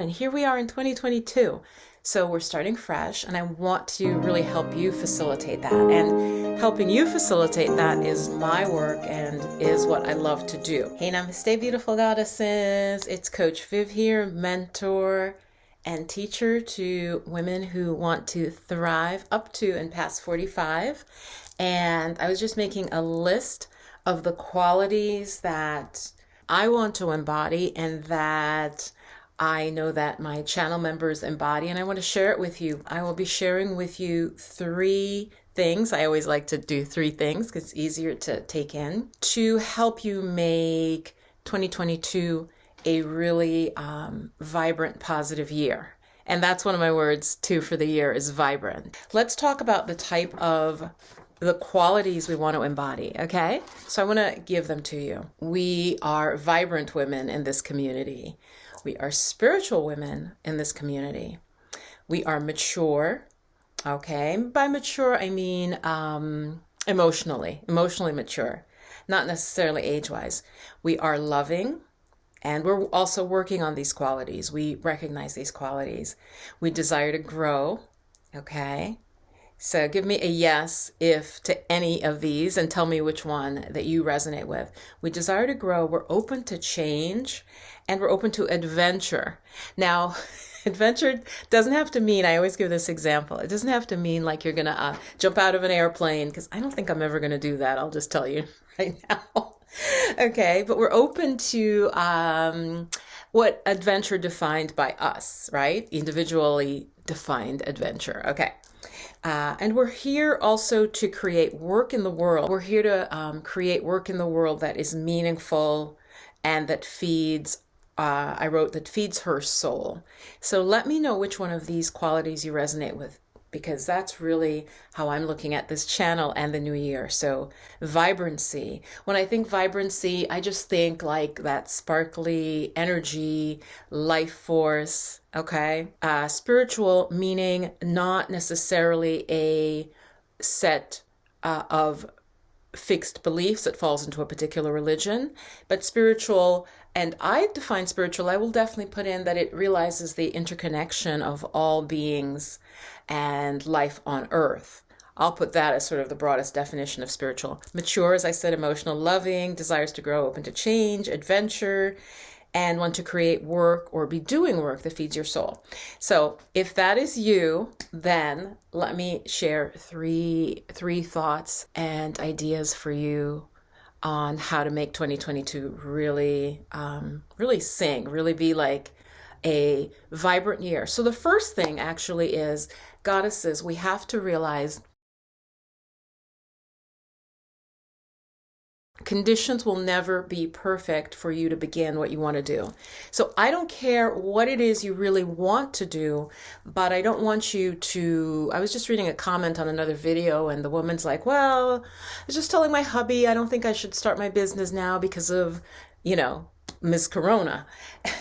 And here we are in 2022. So we're starting fresh, and I want to really help you facilitate that. And helping you facilitate that is my work and is what I love to do. Hey, namaste, beautiful goddesses. It's Coach Viv here, mentor and teacher to women who want to thrive up to and past 45. And I was just making a list of the qualities that I want to embody and that I know that my channel members embody, and I want to share it with you. I will be sharing with you 3 things. I always like to do 3 things because it's easier to take in to help you make 2022 a really vibrant, positive year. And that's one of my words too for the year is vibrant. Let's talk about the type of the qualities we want to embody, okay? So I want to give them to you. We are vibrant women in this community. We are spiritual women in this community. We are mature, okay? By mature, I mean emotionally mature, not necessarily age-wise. We are loving, and we're also working on these qualities. We recognize these qualities. We desire to grow, okay? So give me a yes if to any of these and tell me which one that you resonate with. We desire to grow, we're open to change, and we're open to adventure. Now, adventure doesn't have to mean, I always give this example, it doesn't have to mean like you're gonna jump out of an airplane, because I don't think I'm ever gonna do that, I'll just tell you right now. Okay, but we're open to what adventure defined by us, right? Individually defined adventure, okay. And we're here also to create work in the world. We're here to create work in the world that is meaningful and that feeds, I wrote, that feeds her soul. So let me know which one of these qualities you resonate with, because that's really how I'm looking at this channel and the new year. So vibrancy. When I think vibrancy, I just think like that sparkly energy, life force, okay? Spiritual meaning not necessarily a set of fixed beliefs that falls into a particular religion, but spiritual, and I define spiritual, I will definitely put in that it realizes the interconnection of all beings and life on earth. I'll put that as sort of the broadest definition of spiritual. Mature, as I said, emotional, loving, desires to grow, open to change, adventure, and want to create work or be doing work that feeds your soul. So if that is you, then let me share three thoughts and ideas for you on how to make 2022 really, really sing, really be like a vibrant year. So the first thing actually is, goddesses, we have to realize conditions will never be perfect for you to begin what you want to do. So I don't care what it is you really want to do, but I don't want you to, I was just reading a comment on another video and the woman's like, well, I was just telling my hubby, I don't think I should start my business now because of, Ms. Corona.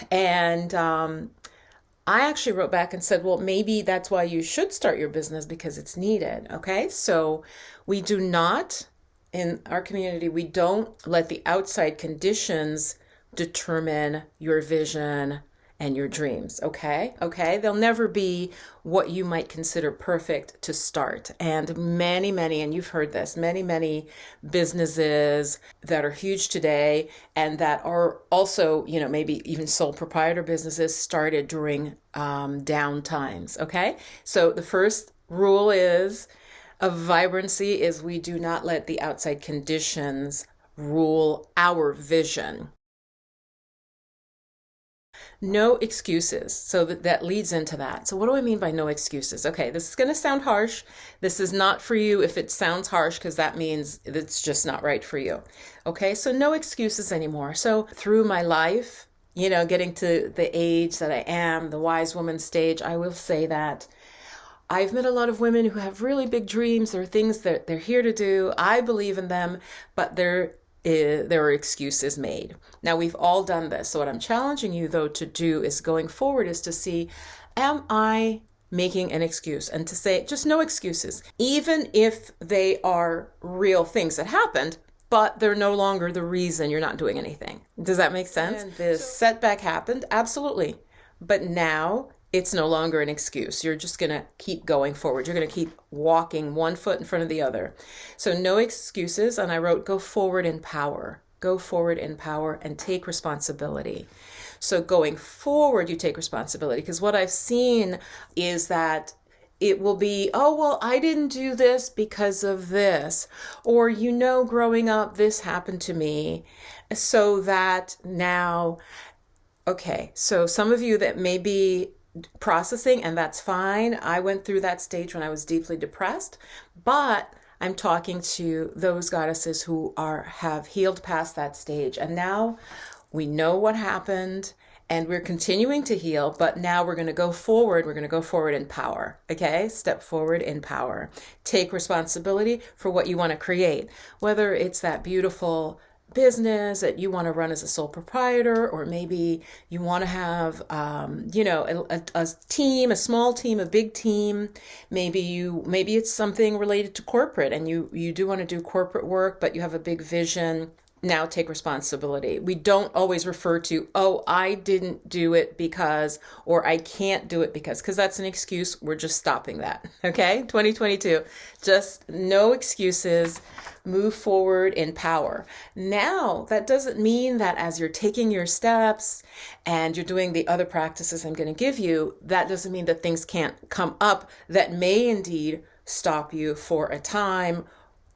And I actually wrote back and said, well, maybe that's why you should start your business, because it's needed. Okay. So we do not, in our community, we don't let the outside conditions determine your vision and your dreams, okay? Okay, they'll never be what you might consider perfect to start. And many, and you've heard this, many businesses that are huge today and that are also, maybe even sole proprietor businesses started during down times, okay? So the first rule of vibrancy is we do not let the outside conditions rule our vision. No excuses. So that leads into that. So what do I mean by no excuses? Okay, this is going to sound harsh. This is not for you if it sounds harsh, because that means it's just not right for you. Okay, so no excuses anymore. So through my life, getting to the age that I am, the wise woman stage, I will say that I've met a lot of women who have really big dreams. There are things that they're here to do. I believe in them, but there are excuses made. Now, we've all done this. So what I'm challenging you, though, to do is going forward is to see, am I making an excuse? And to say, just no excuses, even if they are real things that happened, but they're no longer the reason you're not doing anything. Does that make sense? And this setback happened. Absolutely. But now it's no longer an excuse. You're just going to keep going forward. You're going to keep walking one foot in front of the other. So no excuses. And I wrote, go forward in power. Go forward in power and take responsibility. So going forward, you take responsibility. Because what I've seen is that it will be, oh, well, I didn't do this because of this. Or, growing up, this happened to me. So that now, okay, so some of you that may be processing, and that's fine. I went through that stage when I was deeply depressed, but I'm talking to those goddesses who have healed past that stage. And now we know what happened and we're continuing to heal, but now we're going to go forward. We're going to go forward in power. Okay? Step forward in power. Take responsibility for what you want to create, whether it's that beautiful business that you want to run as a sole proprietor, or maybe you want to have, a team, a small team, a big team. Maybe it's something related to corporate, and you do want to do corporate work, but you have a big vision. Now take responsibility. We don't always refer to, oh, I didn't do it because, or I can't do it because that's an excuse. We're just stopping that. Okay. 2022, just no excuses. Move forward in power. Now, that doesn't mean that as you're taking your steps and you're doing the other practices I'm going to give you, that doesn't mean that things can't come up that may indeed stop you for a time.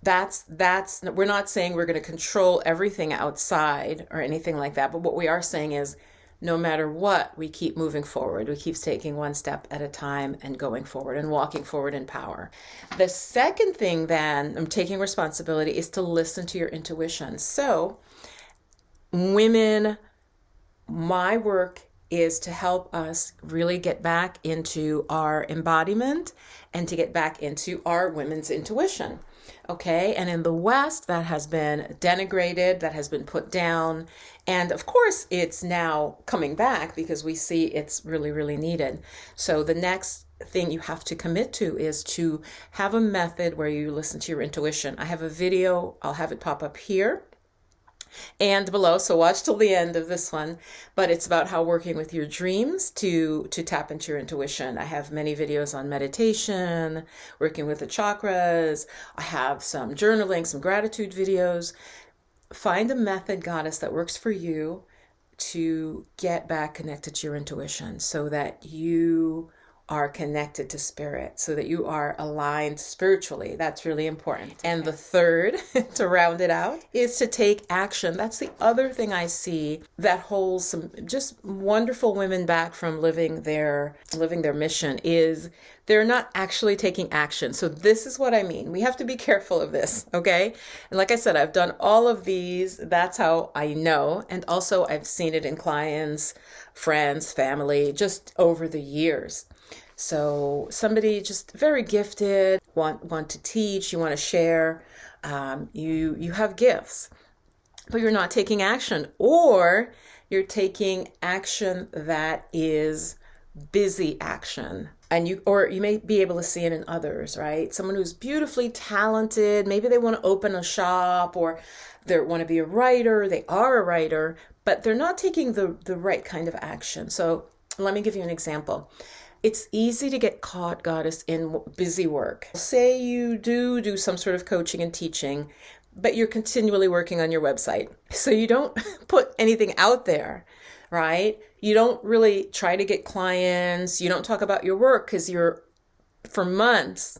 We're not saying we're going to control everything outside or anything like that. But what we are saying is, no matter what, we keep moving forward. We keep taking one step at a time and going forward and walking forward in power. The second thing then, I'm taking responsibility, is to listen to your intuition. So women, my work is to help us really get back into our embodiment and to get back into our women's intuition. Okay, and in the West, that has been denigrated, that has been put down. And of course, it's now coming back because we see it's really, really needed. So the next thing you have to commit to is to have a method where you listen to your intuition. I have a video, I'll have it pop up here and below, so watch till the end of this one, but it's about how working with your dreams to tap into your intuition. I have many videos on meditation, working with the chakras. I have some journaling, some gratitude videos. Find a method, goddess, that works for you to get back connected to your intuition so that you are connected to spirit, so that you are aligned spiritually. That's really important. And the third, to round it out, is to take action. That's the other thing I see that holds some just wonderful women back from living their mission, is they're not actually taking action. So this is what I mean. We have to be careful of this, okay? And like I said, I've done all of these. That's how I know. And also I've seen it in clients, friends, family, just over the years. So somebody just very gifted, want to teach, you want to share, you have gifts, but you're not taking action, or you're taking action that is busy action. And you may be able to see it in others, right? Someone who's beautifully talented, maybe they want to open a shop, or they want to be a writer, they are a writer, but they're not taking the right kind of action. So let me give you an example. It's easy to get caught, goddess, in busy work. Say you do some sort of coaching and teaching, but you're continually working on your website. So you don't put anything out there, right? You don't really try to get clients. You don't talk about your work because you're, for months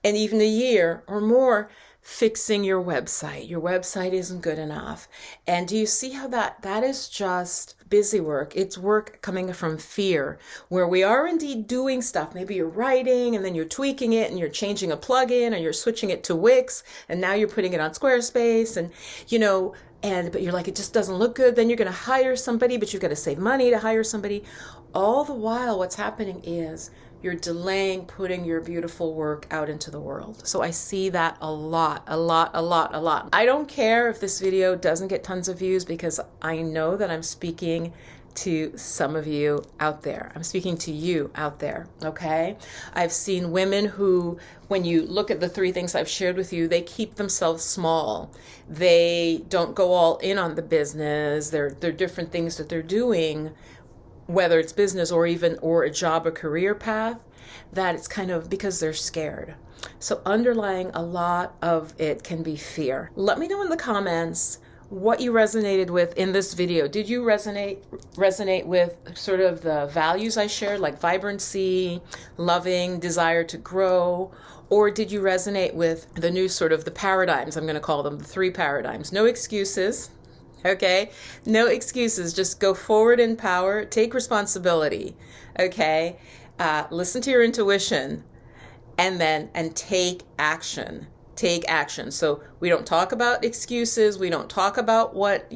and even a year or more, fixing your website. Your website isn't good enough. And do you see how that is just busy work? It's work coming from fear, where we are indeed doing stuff. Maybe you're writing and then you're tweaking it and you're changing a plugin, or you're switching it to Wix and now you're putting it on Squarespace, and but you're like, it just doesn't look good. Then you're going to hire somebody, but you've got to save money to hire somebody. All the while, what's happening is you're delaying putting your beautiful work out into the world. So I see that a lot. I don't care if this video doesn't get tons of views, because I know that I'm speaking to some of you out there. I'm speaking to you out there, okay? I've seen women who, when you look at the three things I've shared with you, they keep themselves small. They don't go all in on the business. There are different things that they're doing, whether it's business or a job or career path, that it's kind of because they're scared. So underlying a lot of it can be fear. Let me know in the comments what you resonated with in this video. Did you resonate with sort of the values I shared, like vibrancy, loving, desire to grow? Or did you resonate with the new sort of the paradigms? I'm going to call them the 3 paradigms. No excuses. Okay? No excuses. Just go forward in power. Take responsibility. Okay? Listen to your intuition and take action. Take action. So we don't talk about excuses. We don't talk about what,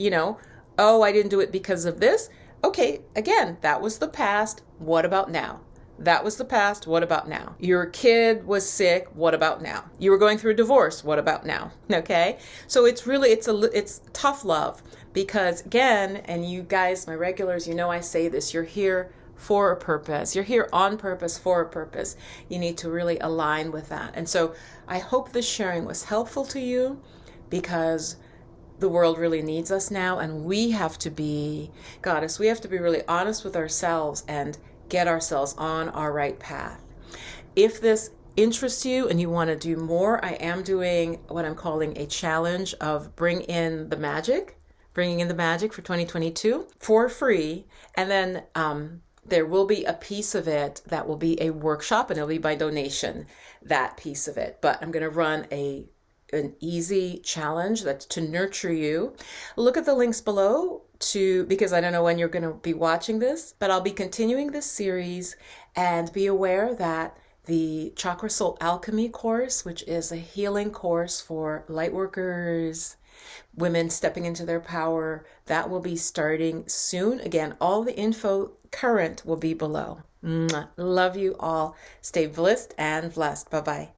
oh, I didn't do it because of this. Okay, again, that was the past. What about now? That was the past. What about now? Your kid was sick. What about now? You were going through a divorce. What about now? Okay? So it's tough love because, again, and you guys, my regulars, I say this, you're here for a purpose. You're here on purpose for a purpose. You need to really align with that. And so I hope this sharing was helpful to you, because the world really needs us now, and we have to be, Goddess, we have to be really honest with ourselves and get ourselves on our right path. If this interests you and you want to do more, I am doing what I'm calling a challenge of bringing in the magic for 2022 for free. And then there will be a piece of it that will be a workshop, and it'll be by donation, that piece of it. But I'm going to run an easy challenge that's to nurture you. Look at the links below because I don't know when you're going to be watching this, but I'll be continuing this series. And be aware that the Chakra Soul Alchemy course, which is a healing course for light workers, women stepping into their power, that will be starting soon. Again, all the info current will be below. Mwah. Love you all. Stay blissed and blessed. Bye-bye.